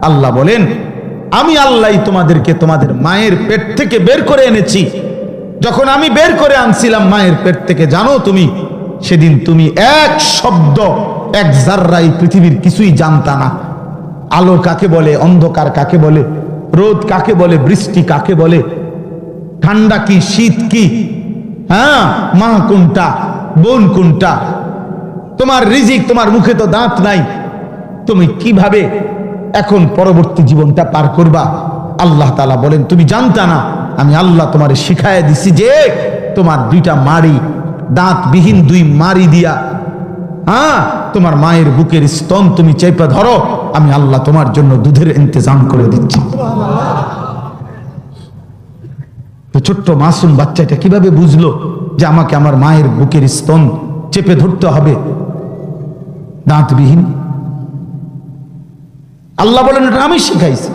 আল্লাহ বলেন, আমি আল্লাহই তোমাদেরকে তোমাদের মায়ের পেট থেকে বের করে এনেছি। যখন আমি বের করে আনছিলাম মায়ের পেট থেকে, জানো তুমি, সেদিন তুমি এক শব্দ, এক জাররাই পৃথিবীর কিছুই জানতা না। আলো কাকে বলে, অন্ধকার কাকে বলে, রোদ কাকে বলে, বৃষ্টি কাকে বলে, ঠান্ডা কি, শীত কি, হ্যাঁ, মা কোনটা, বোন কোনটা, তোমার রিজিক, তোমার মুখে তো দাঁত নাই, তুমি কিভাবে এখন পরবর্তী জীবনটা পার করবা? আল্লাহ তাআলা বলেন, তুমি জানতা না, আমি আল্লাহ তোমারে শিখায় দিছি যে তোমার দুইটা মাড়ি, দাঁতবিহীন দুই মাড়ি দিয়া, হ্যাঁ, তোমার মায়ের বুকের স্তন তুমি চেপে ধরো, আমি আল্লাহ তোমার জন্য দুধের ইন্তজাম করে দিচ্ছি। তো ছোট্ট মাসুম বাচ্চাটা কিভাবে বুঝলো যে আমাকে আমার মায়ের বুকের স্তন চেপে ধরতে হবে দাঁতবিহীন? আল্লাহ বলেন, এটা আমি শিখাইছি।